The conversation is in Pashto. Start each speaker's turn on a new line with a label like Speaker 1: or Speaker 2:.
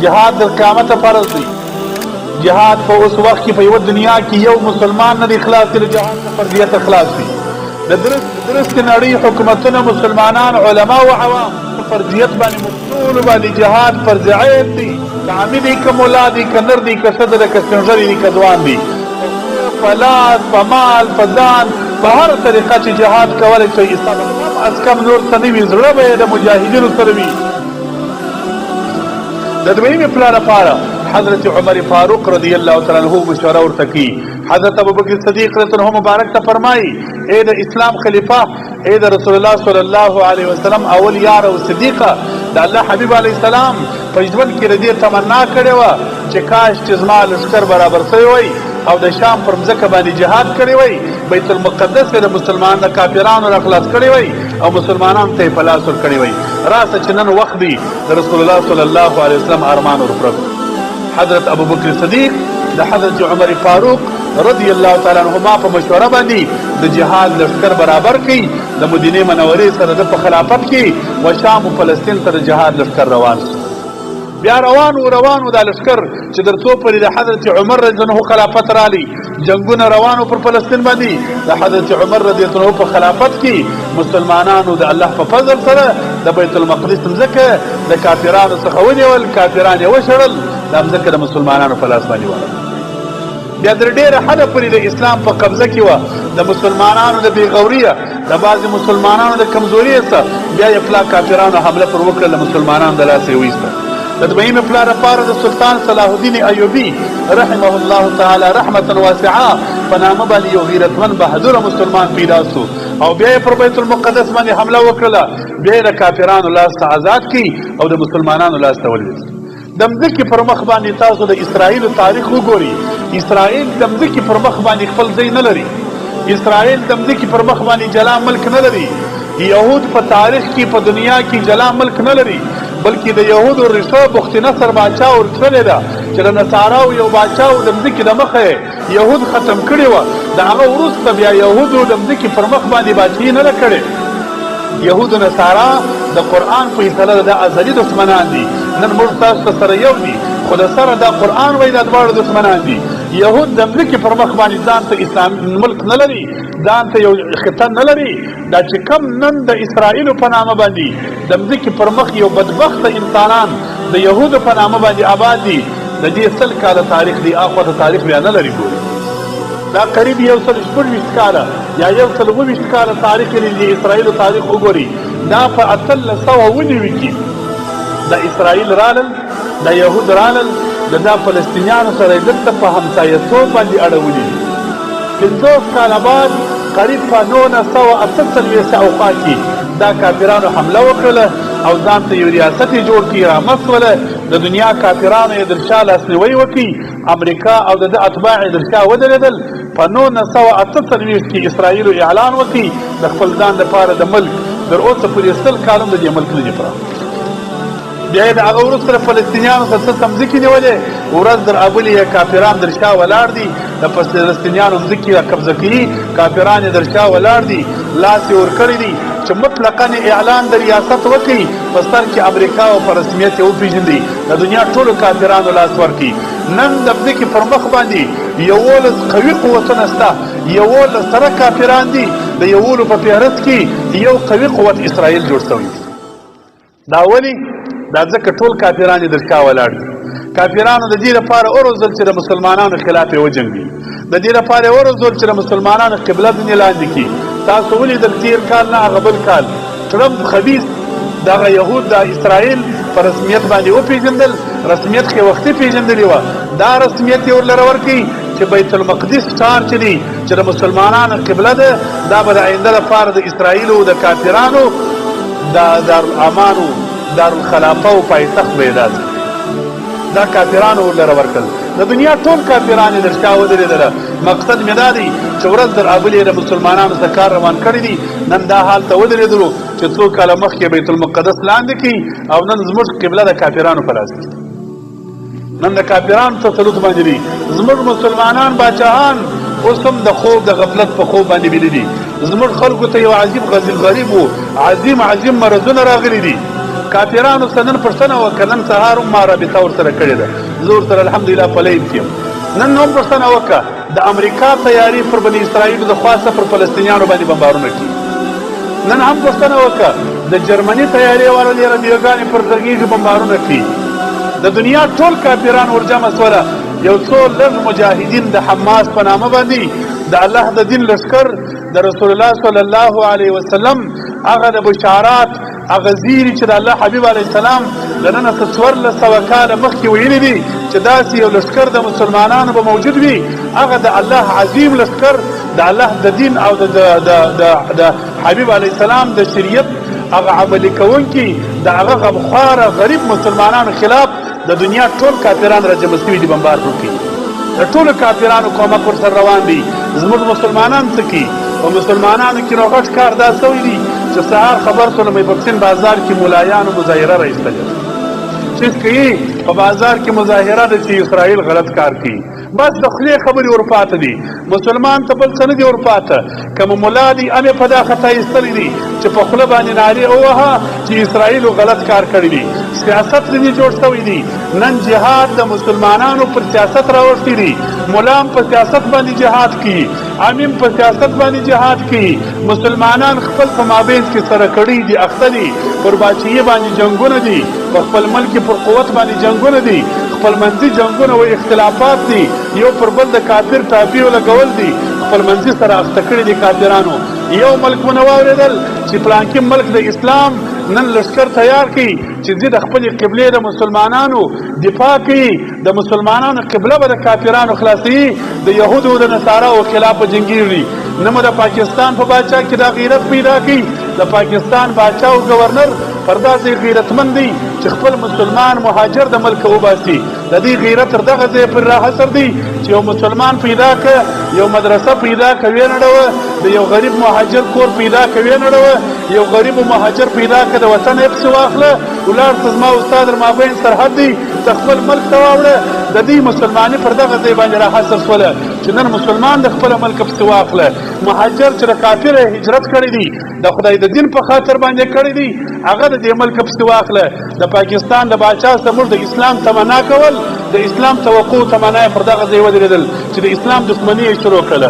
Speaker 1: جهاد در قیامت فرض دی. جهاد په اوس وخت کې په یو دنیا کې یو مسلمان نه دی خلاص دی، جهاد نه فرضیت خلاص دی. د درست نړۍ حکومتونه مسلمانان علما او عوام فرضیت باندې مفتول باندې جهاد فرض عین دی. عامل دی که مولا دی که نر دی که ښځه ده که سپینږیری دی که ځوان دی، په لاس په مال په ځان په هر طریقه چې جهاد کولی شي اسلام از کم نور څه نه وي، زړه به یې د مجاهدینو سره وي. د دویمې پلار لپاره حضرت عمر فاروق رضی الله تعالی عنہ مشوره ورته کی. حضرت ابوبکر صدیق رضی الله عنه مبارک ته فرمایي اے د اسلام خلیفہ، اے د رسول الله صلی الله علیه وسلم اول یار او صدیقه، د الله حبیب علیه السلام په ژوند کې د دې تمنا کړې وه چې کاش چې زما لښکر برابر شوی وای او د شام پر مځکه باندې جهاد کړی وای، بیت المقدس د مسلمان د کافرانو را خلاص کړی وای او مسلمانانو ته یې په لاس ورکړی وای. راسه چې نن وخت دی د رسول الله صلی الله علیه وسلم ارمان ورپوره. حضرت ابوبکر صدیق د حضرت عمر فاروق رضی الله تعالی عنهما په مشوره باندې د جهاد لښکر برابر کړي. د مدینه منورې سره د په خلافت کې و شام او فلسطین ته د جهاد لښکر روان شو. بیا روان د لښکر چې در څو پورې د حضرت عمر رضی الله عنه خلافت رالی، جنگونه روانو پر فلسطین باندې. د حضرت عمر رضی الله عنه په خلافت کې مسلمانانو د الله په فضل سره د بیت المقدس مځکه د کافرانو څخه ونیول، کافران یې وشړل، دا مځکه د مسلمانانو په لاس باندې ولاړه. بیا در ډېره حده پورې د اسلام په قبضه کې وه. د مسلمانانو د بېغوریه، د بعضې مسلمانانو د کمزورۍ څخه بیا یې پلا کافرانو حمله پر وکړه، د مسلمانانو د لاسه یې وایسته. د دویمې پلار لپاره د سلطان صلاح الدین ایوبي رحمه الله تعالی رحمتا واسعه په نامه باندې یو غیرتمن بهادره مسلمان پیدا سو او بیا یې پر بیت المقدس باندې حمله وکړله. بیا یې د کافرانو لاس ته آزاد کړي او د مسلمانانو لاس ته ولوېد. د مځکې پر مخ باندې تاسو د اسرائیلو تاریخ وګورئ. اسرائیل د مځکې پر مخ باندې خپل ځای نه لري. اسرائیل د مځکې پر مخ باندې جلا ملک نه لري. یهود په تاریخ کې په دنیا کې جلا ملک نه لري، بلکې د یهودو ریښه بخت نصر باچا ورکړې ده چې د نصاراو یو باچا د مځکې د مخه یهود ختم کړي وه. د هغه وروسته بیا یهودو د مځکې پر مخ باندې باچایي نه ده کړې. یهود و نصارا د قرآن په فیصله د ازلي دښمنان دي. نن موږ تاسو سره یو دي، خو د سره دا قرآن وایي دا دواړه دښمنان دي. یهود د مځکې پر مخ باندې ځان ته اسلام ملک نه لري، ځان ته یو خطه نه لري. دا چې کم نن د اسرائیلو په نامه باندې د مځکې پر مخ یو بدبخته انسانان د یهودو په نامه باندې آباد دي، د دې 100 کاله تاریخ دی، اخوا د تاریخ بیا نه لري. ګوري دا قریب 126 کاله یا 127 کاله تاریخ لري. د اسرائیلو تاریخ وګوري، دا په 1890 کې د اسرائیل رالل، د یهود رالل، د فلسطینیانو سره دلته په همسایه‌توب باندې اړولي. 50 کاله بعد قریب په 1948 اوقات کې دا کافرانو حمله وکړله او ځان ته یو ریاست یې جوړ کړي، رامسوله. د دنیا کافرانو یې د شا لاسنیوی وکړي. امریکا او د اتباع یې د شا ودرېدل. په 1948 کې اسرائیلو اعلان وکړي د خپل ځان لپاره د ملک. تر اوسه پورې 100 کالونه د دې ملک نه دي پراخ. بیا یې د هغه وروسته فلسطینیانو سره څه مځکې نیولې، ورځ در ابلې یې کافران در شا ولاړ دي، د فلسطینیانو مځکې قبضه کوي، کافران یې در شا ولاړ دي، لاس یې ورکړی دي چې مطلقاً اعلان د ریاست وکړي، په سر کې امریکا او په رسمیت یې وپېژندي، د دنیا ټولو کافرانو لاس ورکړي. نن د مځکې پر مخ باندې 11 قوي قوتونه شته، 11 سره کافران دي، د 11 په فهرست کې یو قوي قوت اسرائیل جوړ شوی. دا ولې؟ دا ځکه ټول کافران یې در شا ولاړ دي. کافرانو د دې لپاره وروزل چې د مسلمانانو خلاف یې وجنګي، د دې لپاره یې وروزل چې د مسلمانانو قبله ځینې لاندې کړي. تاسو ولیدل تېر کال نه هغه بل کال ټرمپ خبیث دغه یهود د اسرائیل په رسمیت باندې وپېژندل، رسمیت کې وختي پېژندلې وه. دا رسمیت یې ورلره ورکړي چې بیت المقدس ښار چې دی چې د مسلمانانو قبله ده، دا به د آینده لپاره د اسرائیلو د کافرانو د دارالامان دارالخلافه او پایتخت به یې داسې دا کافرانو ورلره ورکړل. د دنیا ټول کافران یې در شا ودرېدله. مقصد مې دا دی چې ورځ در ابل یې د مسلمانانو څخه کار روان کړی دي. نن دا حال ته ودرېدلو چې څو کاله مخکې بیت المقدس لاندې کړي او نن زموږ قبله د کافرانو په لاس کې. نن د کافرانو تسلط باندې دي. زموږ مسلمانان باچاهان اوس هم د خوب د غفلت په خوب باندې بیلي دي. زموږ خلکو ته یو عجیب غریب و عظیم مرضونه راغلي دي. کافرانو څخه نن پوښتنه وکړه، نن سهار هم ما رابطه ورسره کړې ده، زه ورسره الحمدلله په لین کې یم. نن هم پوښتنه وکړه د امریکا تیاري پر بني اسرائیلو د خوا څخه پر فلسطینیانو باندې بمبارونه کوي. نن هم پوښتنه وکړه د جرمني تیارې والا رادیوګانې پر زرګیږي بمبارونه کوي. د دنیا ټول کافران ورجمع سوله، یو څو لږ مجاهدین د حماس په نامه باندې د الله د دین لښکر د رسول الله صلی الله علیه وسلم هغه د بشارات هغه زیری چې د الله حبیب علیه السلام د نن څخه 1400 کاله مخکې ویلي دي چې داسې یو لښکر د مسلمانانو به موجود وي، هغه د الله عظیم لښکر د الله د دین او د حبیب علیه السلام د شریعت هغه عملي کوونکي د هغه غمخواره غریب مسلمانانو خلاف د دنیا ټول کافران راجمع شوي دي بمبار وکړي. د ټولو کافرانو کومک ورسره روان دي. زموږ مسلمانان څه کوي؟ په مسلمانانو کې نو غټ کار دا سوی دي چې سهار خبر شو میبکسین بازار کې ملایانو مظاهره راایستله، چې کوي په بازار کې مظاهره ده چې اسرائیل غلط کار کوي. بس د خولې خبرې ورپاته دي، مسلمان ته بل څه نه دي ورپاته. کوم ملا دي امې په دا خطا ایستلی دي چې په خوله باندې نارې ووهه چې اسرائیلو غلط کار کړی دي. سیاست ځینې جوړ شوی دي. نن جهاد د مسلمانانو پر سیاست راوښتي دي. ملام په سیاست باندې جهاد کوي، امیم په سیاست باندې جهاد کوي. مسلمانان خپل په مابین کې سره کړي دي، اخته دي، پر باچیې باندې جنګونه دي، په خپل ملک پر قوت باندې جنګونه دي، خپل منځي جنګونه او اختلافات دي، یو پر بل د کافر ټاپی ولګول دي، خپل منځي سره اخته کړي دي کافرانو. یو ملک ونه واورېدل چې پلانکي ملک د اسلام نن لښکر تیار کړي چې زه د خپل قبلې د مسلمانانو دفاع کوي، د مسلمانانو قبله به د کافرانو خلاصي، د يهودو او د نصاراو خلاف جنګيږي. نو د پاکستان په باچا کې دا غیرت پیدا کړي، د پاکستان باچا او گورنر پرداسې غیرتمند دي چې خپل مسلمان مهاجر د ملک وباسي. د دې غیرت تر دغه ځای پر راحصر دي چې یو مسلمان پیدا کړ، یو مدرسه پیدا کوي نړوه، د یو غریب مهاجر کور پیدا کوي نړوه، یو غریب مهاجر پیدا کړ د وطن یې پسې واخله ولاړ ته زما استاد مابین سرحد دی د خپل ملک ته واوړه. د دې مسلمانۍ پر دغه ځای باندې راحصر شوله چې نن مسلمان د خپل ملک پسې واخله. مهاجر چې د کافر هجرت کړی دی د خدای د دین په خاطر باندې کړی دی، هغه د دې ملک پسې واخله. د پاکستان د باچا زموږ د اسلام تمنا کول، د اسلام توقع تمنا پر دغه ځای ودرېدل چې د اسلام دښمني یې شروع کړله.